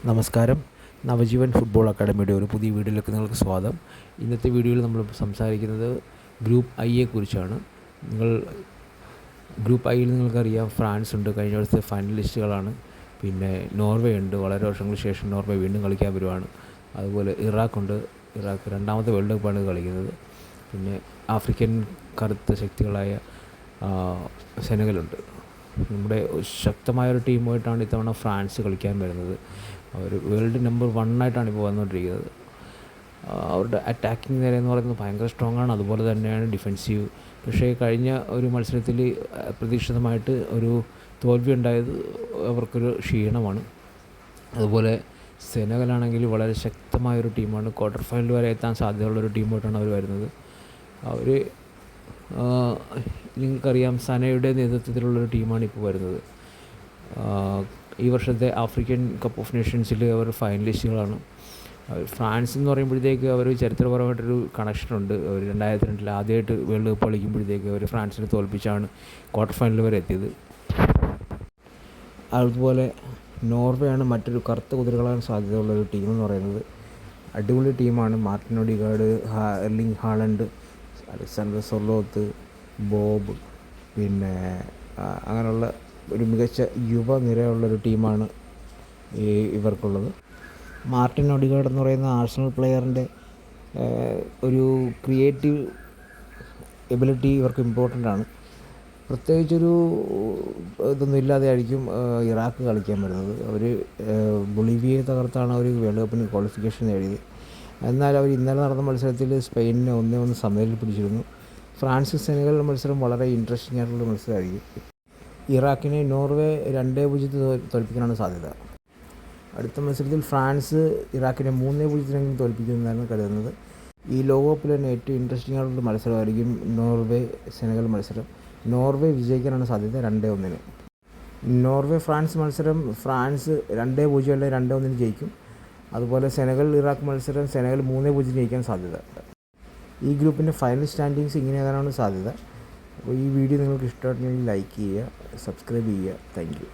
നമസ്കാരം. നവജീവൻ ഫുട്ബോൾ അക്കാഡമിയുടെ ഒരു പുതിയ വീഡിയോയിലേക്ക് നിങ്ങൾക്ക് സ്വാഗതം. ഇന്നത്തെ വീഡിയോയിൽ നമ്മൾ സംസാരിക്കുന്നത് ഗ്രൂപ്പ് ഐയെ കുറിച്ചാണ്. ഗ്രൂപ്പ് ഐയിൽ നിങ്ങൾക്കറിയാം, ഫ്രാൻസ് ഉണ്ട്, കഴിഞ്ഞ വർഷത്തെ ഫൈനലിസ്റ്റുകളാണ്. പിന്നെ നോർവേ ഉണ്ട്, വളരെ വർഷങ്ങൾക്ക് ശേഷം നോർവേ വീണ്ടും കളിക്കാൻ വരുവാണ്. അതുപോലെ ഇറാഖുണ്ട്, ഇറാഖ് രണ്ടാമത്തെ വേൾഡ് കപ്പാണ് കളിക്കുന്നത്. പിന്നെ ആഫ്രിക്കൻ കറുത്ത ശക്തികളായ സെനഗലുണ്ട്. നമ്മുടെ ശക്തമായൊരു ടീമുമായിട്ടാണ് ഇത്തവണ ഫ്രാൻസ് കളിക്കാൻ വരുന്നത്. അവർ വേൾഡ് നമ്പർ 1 ആയിട്ടാണ് ഇപ്പോൾ വന്നുകൊണ്ടിരിക്കുന്നത്. അവരുടെ അറ്റാക്കിംഗ് നിര എന്ന് പറയുന്നത് ഭയങ്കര സ്ട്രോങ് ആണ്, അതുപോലെ തന്നെയാണ് ഡിഫെൻസീവ്. പക്ഷേ കഴിഞ്ഞ ഒരു മത്സരത്തിൽ അപ്രതീക്ഷിതമായിട്ട് ഒരു തോൽവി ഉണ്ടായത് അവർക്കൊരു ക്ഷീണമാണ്. അതുപോലെ സെനഗലാണെങ്കിൽ വളരെ ശക്തമായൊരു ടീമാണ്, ക്വാർട്ടർ ഫൈനൽ വരെ എത്താൻ സാധ്യതയുള്ളൊരു ടീമായിട്ടാണ് അവർ വരുന്നത്. അവർ നിങ്ങൾക്കറിയാം, സനയുടെ നേതൃത്വത്തിലുള്ളൊരു ടീമാണ് ഇപ്പോൾ വരുന്നത്. ഈ വർഷത്തെ ആഫ്രിക്കൻ കപ്പ് ഓഫ് നേഷൻസിൽ അവർ ഫൈനലിസ്റ്റുകളാണ്. ഫ്രാൻസ് എന്ന് പറയുമ്പോഴത്തേക്ക് അവർ ചരിത്രപരമായിട്ടൊരു കണക്ഷനുണ്ട്. അവർ 2002 ആദ്യമായിട്ട് വേൾഡ് കപ്പ് കളിക്കുമ്പോഴത്തേക്ക് അവർ ഫ്രാൻസിനെ തോൽപ്പിച്ചാണ് ക്വാർട്ടർ ഫൈനൽ വരെ എത്തിയത്. അതുപോലെ നോർവേ ആണ് മറ്റൊരു കറുത്ത കുതിരകളാൻ സാധ്യതയുള്ളൊരു ടീമെന്ന് പറയുന്നത്. അടിപൊളി ടീമാണ്. Martin Odegaard, Erling Haaland, Alexander സൊർലോത്ത്, Bob, പിന്നെ അങ്ങനെയുള്ള ഒരു മികച്ച യുവനിരയുള്ളൊരു ടീമാണ് ഇവർക്കുള്ളത്. മാർട്ടിൻ ഒഡിഗാർഡ് എന്ന് പറയുന്ന ആർസണൽ പ്ലെയറിൻ്റെ ഒരു ക്രിയേറ്റീവ് എബിലിറ്റി ഇവർക്ക് ഇമ്പോർട്ടൻ്റ് ആണ്. പ്രത്യേകിച്ചൊരു ഇതൊന്നും ഇല്ലാതെ ആയിരിക്കും ഇറാഖ് കളിക്കാൻ വരുന്നത്. അവർ ബൊളീവിയയെ തകർത്താണ് അവർ വേൾഡ് കപ്പിന് ക്വാളിഫിക്കേഷൻ നേടിയത്. എന്നാൽ അവർ ഇന്നലെ നടന്ന മത്സരത്തിൽ സ്പെയിനിനെ 1-1 സമനിലയിൽ പിടിച്ചിരുന്നു. ഫ്രാൻസ് സെനഗൽ മത്സരം വളരെ ഇൻട്രസ്റ്റിംഗ് ആയിട്ടുള്ള മത്സരമായിരിക്കും. ഇറാഖിനെ നോർവേ 2-0 തോൽപ്പിക്കാനാണ് സാധ്യത. അടുത്ത മത്സരത്തിൽ ഫ്രാൻസ് ഇറാഖിനെ 3-0 തോൽപ്പിക്കുമെന്നാണ് കരുതുന്നത്. ഈ ലോകകപ്പിൽ തന്നെ ഏറ്റവും ഇൻട്രസ്റ്റിംഗ് ആയിട്ടുള്ള മത്സരമായിരിക്കും നോർവേ സെനഗൽ മത്സരം. നോർവേ വിജയിക്കാനാണ് സാധ്യത 2-1. നോർവേ ഫ്രാൻസ് മത്സരം ഫ്രാൻസ് 2-0 അല്ലെങ്കിൽ 2-1 ജയിക്കും. അതുപോലെ സെനഗൽ ഇറാഖ് മത്സരം സെനഗൽ 3-0 ജയിക്കാൻ സാധ്യത. ഈ ഗ്രൂപ്പിൻ്റെ ഫൈനൽ സ്റ്റാൻഡിങ്സ് ഇങ്ങനെയാകാനാണ് സാധ്യത. അപ്പോൾ ഈ വീഡിയോ നിങ്ങൾക്ക് ഇഷ്ടമായിട്ടുണ്ടെങ്കിൽ ലൈക്ക് ചെയ്യുക, സബ്സ്ക്രൈബ് ചെയ്യുക. Thank you.